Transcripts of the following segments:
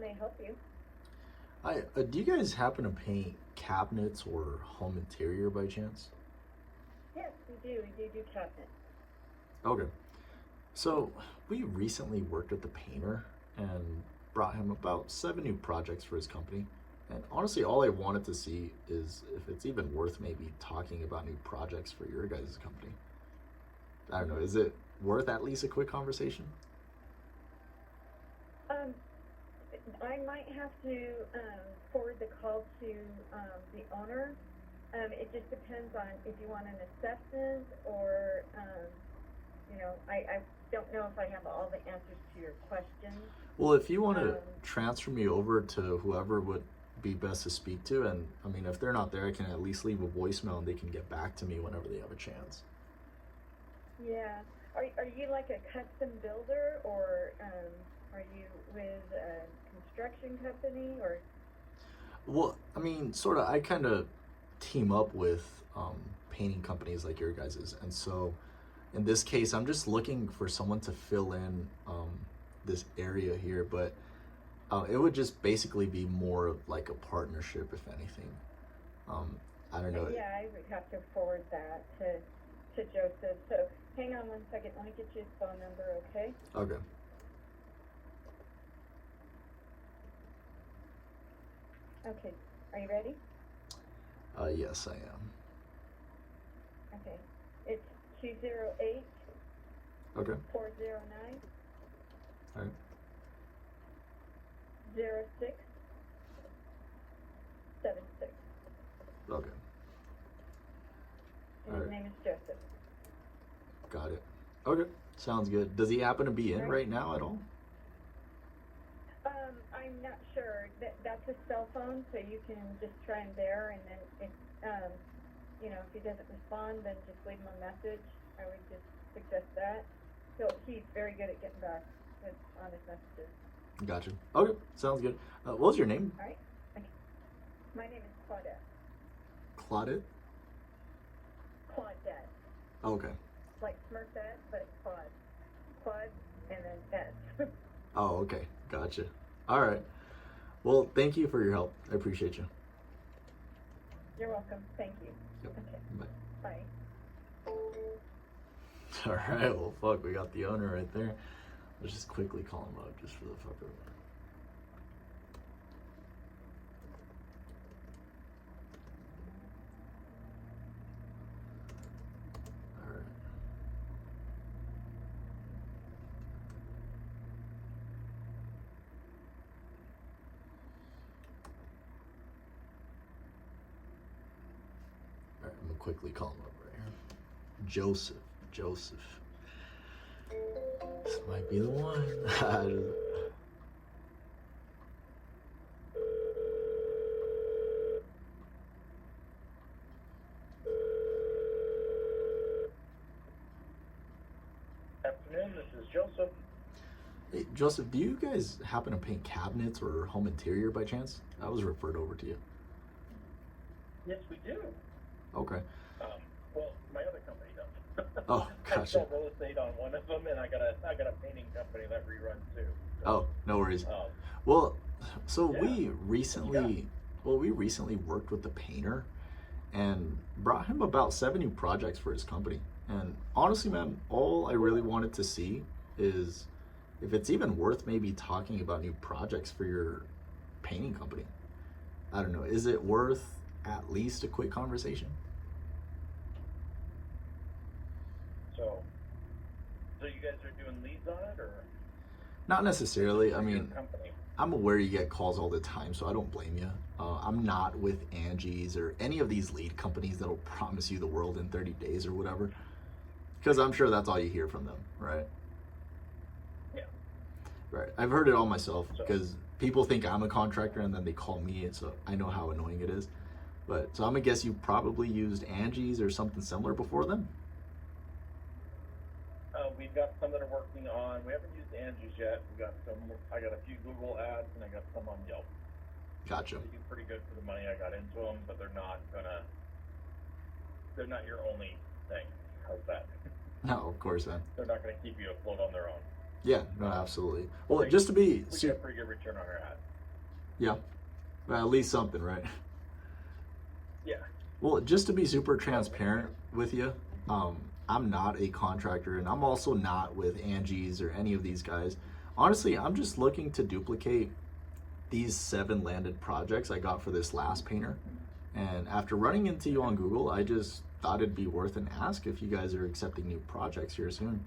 may I help you? Hi, do you guys happen to paint cabinets or home interior by chance? Yes, we do. We do cabinets. Okay. So, we recently worked with the painter and brought him about 7 new projects for his company. And honestly, all I wanted to see is if it's even worth maybe talking about new projects for your guys' company. I don't know, is it worth at least a quick conversation? Um, I might have to forward the call to the owner. It just depends on if you want an assessment or, I don't know if I have all the answers to your questions. Well, if you want to Um, transfer me over to whoever would be best to speak to, and I mean, if they're not there, I can at least leave a voicemail and they can get back to me whenever they have a chance. yeah. Are you like a custom builder or are you with a construction company or? Well, I mean, sort of, I kind of team up with painting companies like your guys's. And so in this case, I'm just looking for someone to fill in this area here, but it would just basically be more of like a partnership, if anything. I don't know. Yeah, I would have to forward that to Joseph. So hang on one second. Let me get you his phone number, okay? Okay. Okay. Are you ready? Yes, I am. Okay. It's 208 Okay. 409 All right. 0676. Okay. And All his right. name is Joseph. Got it. Okay. Sounds good. Does he happen to be in All right now at all? I'm not sure. That's a cell phone, so you can just try him there, and then if he doesn't respond, then just leave him a message. I would just suggest that. He's very good at getting back on his messages. Gotcha. Okay. Sounds good. What was your name? All right? Okay. My name is Claudette. Claudette? Claudette. Okay. Like Smurfette, but Claude. Claude, and then S. Oh, okay. Gotcha. All right. Well, thank you for your help. I appreciate you. You're welcome. Thank you. Yep. Okay. Bye. Bye. All right. Well, fuck. We got the owner right there. Let's just quickly call him up just for the fuck of it. All right. All right. I'm gonna quickly call him up right here. Joseph. This might be the one. Afternoon, this is Joseph. Hey, Joseph, do you guys happen to paint cabinets or home interior by chance? I was referred over to you. Yes, we do. Okay. Well, my other company does. Oh, I gotcha. sell real estate on one of them, and I got a painting company that we run too. So, Oh, no worries. um, Well, so Yeah. we recently worked with the painter and brought him about 7 new projects for his company. And honestly, man, all I really wanted to see is if it's even worth maybe talking about new projects for your painting company. I don't know. Is it worth at least a quick conversation? so you guys are doing leads on it, or Not necessarily. I for your mean, company? I'm aware you get calls all the time, so I don't blame you. I'm not with Angie's or any of these lead companies that'll promise you the world in 30 days or whatever. Because I'm sure that's all you hear from them, right? Yeah. Right. I've heard it all myself So- because people think I'm a contractor and then they call me, and so I know how annoying it is. But so I'm gonna guess you probably used Angie's or something similar before then. We've got some that are working on. We haven't used Angie's yet. We got some. I got a few Google ads, and I got some on Yelp. Gotcha. They do pretty good for the money I got into them, but they're not your only thing. How's that? No, of course, man. They're not gonna keep you afloat on their own. Yeah, no, absolutely. Well, Like, just to be we get a pretty good return on our ad. yeah, well, at least something, right? Yeah. Well, just to be super transparent with you, I'm not a contractor, and I'm also not with Angie's or any of these guys. Honestly, I'm just looking to duplicate these 7 landed projects I got for this last painter. And after running into you on Google, I just thought it'd be worth an ask if you guys are accepting new projects here soon.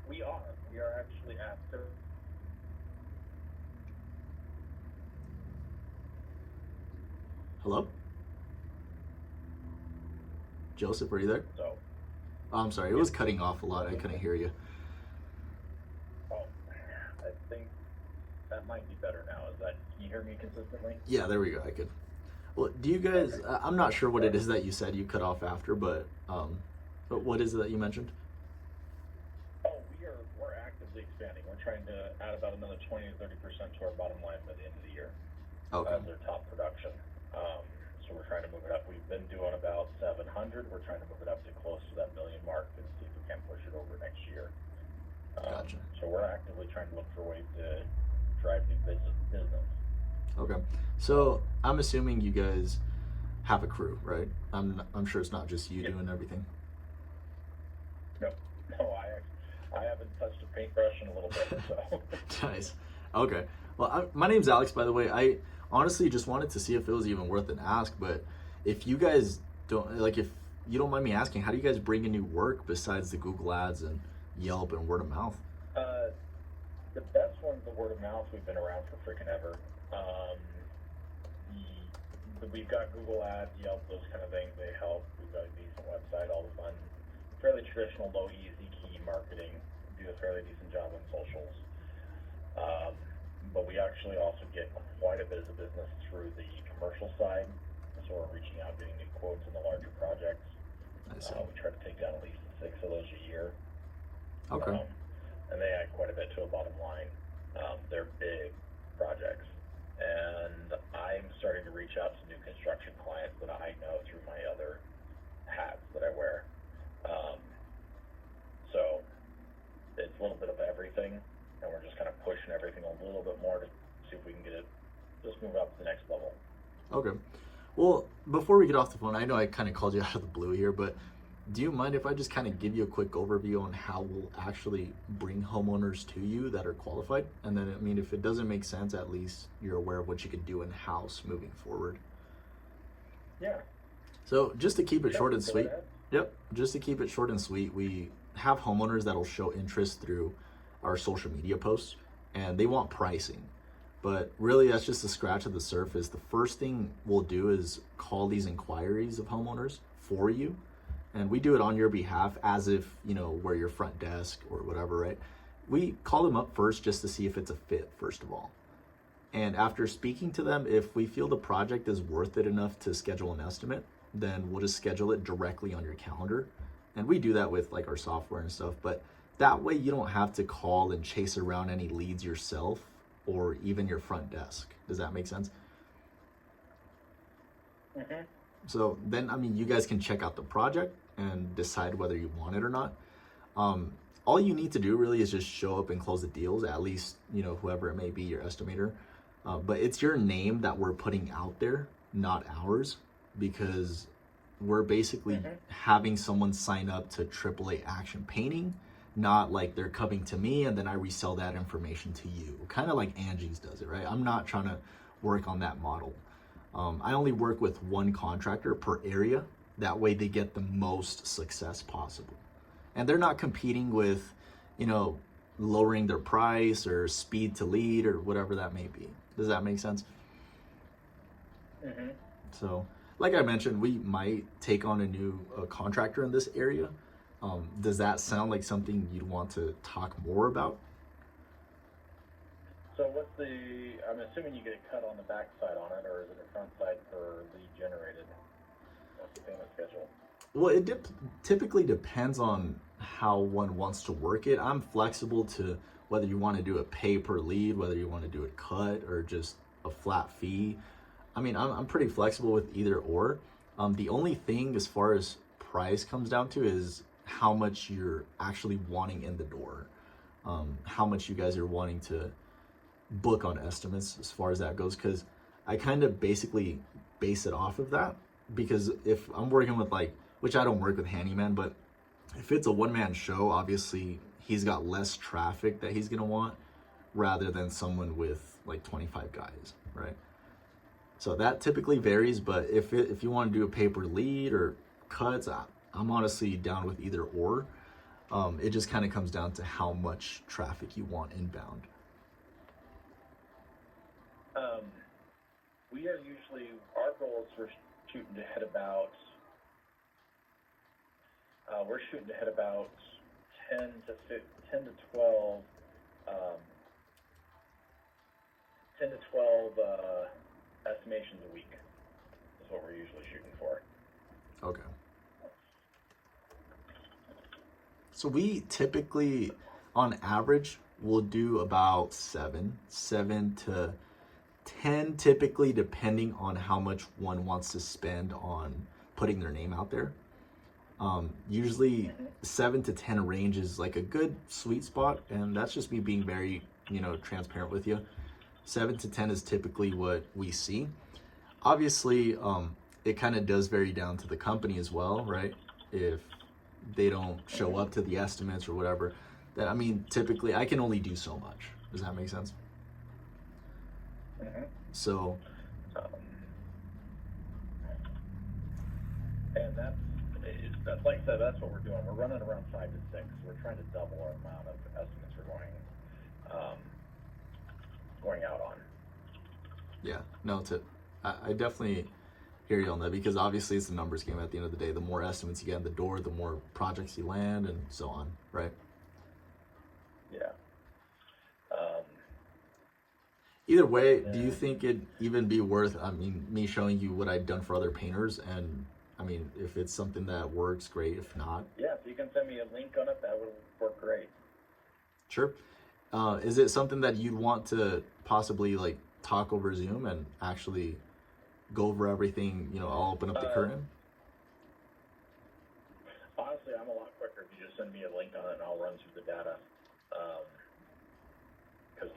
We are. We are actually after. Hello? Joseph, are you there? So, Oh, I'm sorry, it was cutting off a lot. I couldn't hear you. I think that might be better now. Can you hear me consistently? Yeah, there we go. I could. Well, do you guys? I'm not sure what it is that you said you cut off after, but what is it that you mentioned? Oh, we're actively expanding. We're trying to add about another 20 to 30% to our bottom line by the end of the year. Okay. As our top production. So we're trying to move it up. We've been doing about 700. We're trying to move it up to close to that million mark and see if we can push it over next year. Gotcha. So we're actively trying to look for ways to drive new business. Okay. So I'm assuming you guys have a crew, right? I'm sure it's not just you doing everything. No, I haven't touched a paintbrush in a little bit. So. Nice. Okay. Well, my name's Alex, by the way. I honestly just wanted to see if it was even worth an ask, but if you guys don't, like, if you don't mind me asking, how do you guys bring in new work besides the Google ads and Yelp and word of mouth? The best one's the word of mouth. We've been around for freaking ever. We've got Google ads, Yelp, those kind of things. They help. We've got a decent website, all the fun, fairly traditional, low, easy key marketing. Do a fairly decent job on socials. But we actually also get quite a bit of business through the commercial side. So we're reaching out, getting new quotes in the larger projects. I see. We try to take down at least 6 of those a year. Okay. And they add quite a bit to a bottom line. They're big projects. And I'm starting to reach out to new construction clients that I know through my other hats that I wear. So it's a little bit of everything. And we're just kind of pushing everything a little bit more to see if we can get it, just move up to the next level. Okay. Well, before we get off the phone, I know I kind of called you out of the blue here, but do you mind if I just kind of give you a quick overview on how we'll actually bring homeowners to you that are qualified? And then, I mean, if it doesn't make sense, at least you're aware of what you could do in-house moving forward. Yeah. So just to keep it short and Go sweet. ahead. Yep. Just to keep it short and sweet, we have homeowners that'll show interest through our social media posts, and they want pricing. But really, that's just a scratch of the surface. The first thing we'll do is call these inquiries of homeowners for you. And we do it on your behalf as if, you know, we're your front desk or whatever, right? We call them up first just to see if it's a fit, first of all. And after speaking to them, if we feel the project is worth it enough to schedule an estimate, then we'll just schedule it directly on your calendar. And we do that with like our software and stuff, but that way you don't have to call and chase around any leads yourself or even your front desk. Does that make sense? Mm-hmm. So then, I mean, you guys can check out the project and decide whether you want it or not. All you need to do really is just show up and close the deals, at least, you know, whoever it may be, your estimator. But it's your name that we're putting out there, not ours, because we're basically having someone sign up to AAA Action Painting, not like they're coming to me and then I resell that information to you. Kind of like Angie's does it, right? I'm not trying to work on that model. I only work with one contractor per area. That way they get the most success possible. And they're not competing with, you know, lowering their price or speed to lead or whatever that may be. Does that make sense? Mm-hmm. So, like I mentioned, we might take on a new contractor in this area. Does that sound like something you'd want to talk more about? So I'm assuming you get a cut on the back side on it, or is it a front side for lead generated? What's the payment schedule? Well, it typically depends on how one wants to work it. I'm flexible to whether you want to do a pay per lead, whether you want to do a cut or just a flat fee. I mean, I'm pretty flexible with either or. The only thing as far as price comes down to is how much you're actually wanting in the door, how much you guys are wanting to book on estimates as far as that goes, because I kind of basically base it off of that. Because if I'm working with, like, which I don't work with handyman, but if it's a one-man show, obviously he's got less traffic that he's gonna want rather than someone with like 25 guys, right? So that typically varies, but if you want to do a paper lead or cuts, I'm honestly down with either or. It just kind of comes down to how much traffic you want inbound. We are usually, our goal is we're shooting to hit about 10 to 12 estimations a week is what we're usually shooting for. Okay. So we typically, on average, will do about 7 to 10 typically, depending on how much one wants to spend on putting their name out there. Usually 7 to 10 range is like a good sweet spot, and that's just me being very, transparent with you. 7 to 10 is typically what we see. Obviously, it kind of does vary down to the company as well, right? If they don't show up to the estimates or whatever, that, I mean, typically I can only do so much. Does that make sense? So, and that's like I said, that's what we're doing. We're running around 5 to 6. We're trying to double our amount of estimates we're going out on. yeah, no, I definitely hear you on that, because obviously it's a numbers game at the end of the day. The more estimates you get in the door, the more projects you land, and so on, right? Yeah. Either way, do you think it'd even be worth, I mean, me showing you what I've done for other painters? And I mean, if it's something that works, great. If not, yeah, if you can send me a link on it, that would work great. Sure. Is it something that you'd want to possibly like talk over Zoom and actually go over everything? I'll open up the curtain. Honestly, I'm a lot quicker if you just send me a link on it and I'll run through the data. Because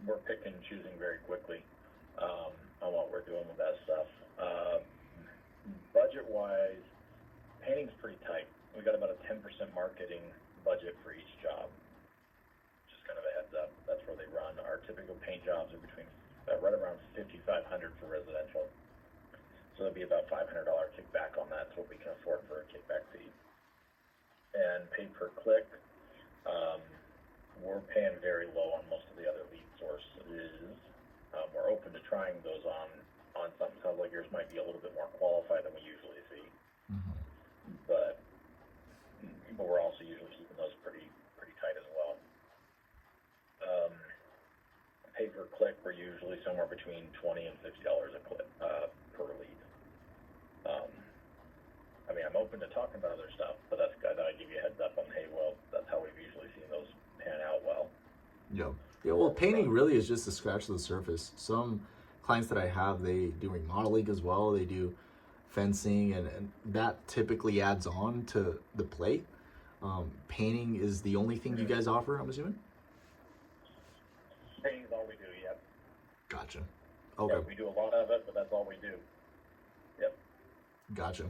we're picking and choosing very quickly on what we're doing with that stuff. Budget-wise, painting's pretty tight. We got about a 10% marketing budget for each job. Just kind of a heads up. That's where they run. Our typical paint jobs are between right around $5,500 for residential. So there'll be about $500 kickback on that. That's what we can afford for a kickback fee. And paid per click, we're paying very low on most of the other lead sources. We're open to trying those on something. Sounds like yours might be a little bit more qualified than we usually see. Mm-hmm. But we're also usually keeping those pretty tight as well. Pay per click, we're usually somewhere between $20 and $50 a click per lead. I mean, I'm open to talking about other stuff, but that's good. I give you a heads up on, hey, well, that's how we've usually seen those pan out well. Yeah. Yeah. Well, painting really is just a scratch of the surface. Some clients that I have, they do remodeling as well. They do fencing, and that typically adds on to the plate. Painting is the only thing you guys offer, I'm assuming? Painting's all we do, yep. Gotcha. Okay. Yeah, we do a lot of it, but that's all we do. Yep. Gotcha.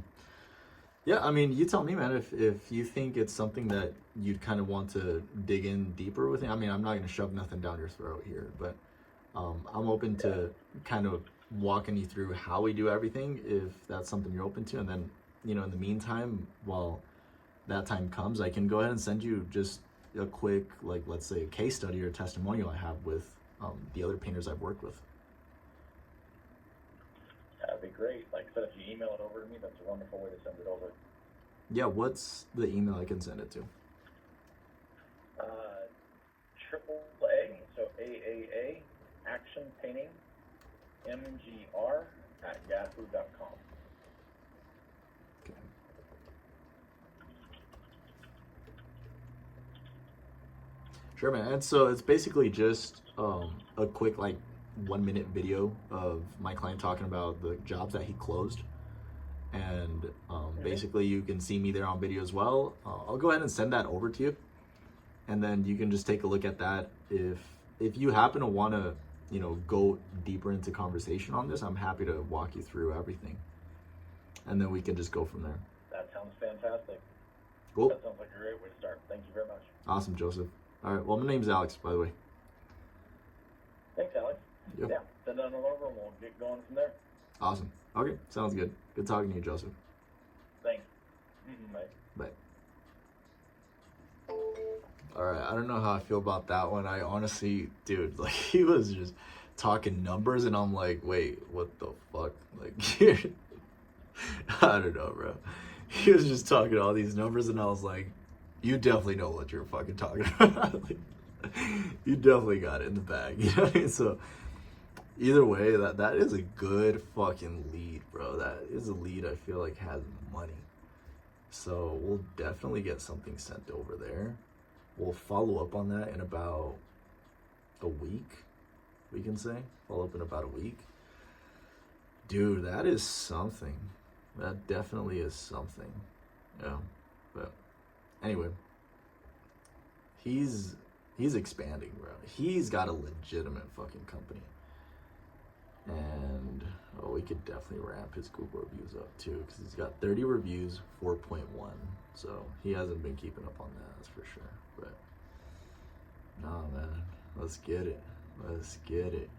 Yeah, I mean, you tell me, man, if you think it's something that you'd kind of want to dig in deeper with it. I mean, I'm not going to shove nothing down your throat here, but I'm open to kind of walking you through how we do everything, if that's something you're open to. And then, in the meantime, while that time comes, I can go ahead and send you just a quick, like, let's say a case study or testimonial I have with the other painters I've worked with. That'd be great. Like I said, if you email it over to me, that's a wonderful way to send it over. Yeah, what's the email I can send it to? AAA, so AAA, Action Painting, MGR at yahoo.com. Okay. Sure, man. And so it's basically just a quick, like, 1-minute video of my client talking about the jobs that he closed. and basically you can see me there on video as well. I'll go ahead and send that over to you, and then you can just take a look at that. If you happen to want to, you know, go deeper into conversation on this, I'm happy to walk you through everything, and then we can just go from there. That sounds fantastic. Cool. That sounds like a great way to start. Thank you very much. Awesome, Joseph. All right. Well, my name's Alex, by the way. Thanks, Alex. Yep. Yeah, send that on over and we'll get going from there. Awesome. Okay, sounds good. Good talking to you, Joseph. Thanks. Bye. Bye. All right, I don't know how I feel about that one. I honestly, dude, like, he was just talking numbers, and I'm like, wait, what the fuck? Like, I don't know, bro. He was just talking all these numbers, and I was like, you definitely know what you're fucking talking about. Like, you definitely got it in the bag, you know what I mean? So, either way, that is a good fucking lead, bro. That is a lead I feel like has money. So we'll definitely get something sent over there. We'll follow up on that in about a week, we can say. Follow up in about a week. Dude, that is something. That definitely is something. Yeah. But anyway, he's expanding, bro. He's got a legitimate fucking company. And we could definitely ramp his Google reviews up too, because he's got 30 reviews, 4.1. So he hasn't been keeping up on that, that's for sure. But nah, man, let's get it. Let's get it.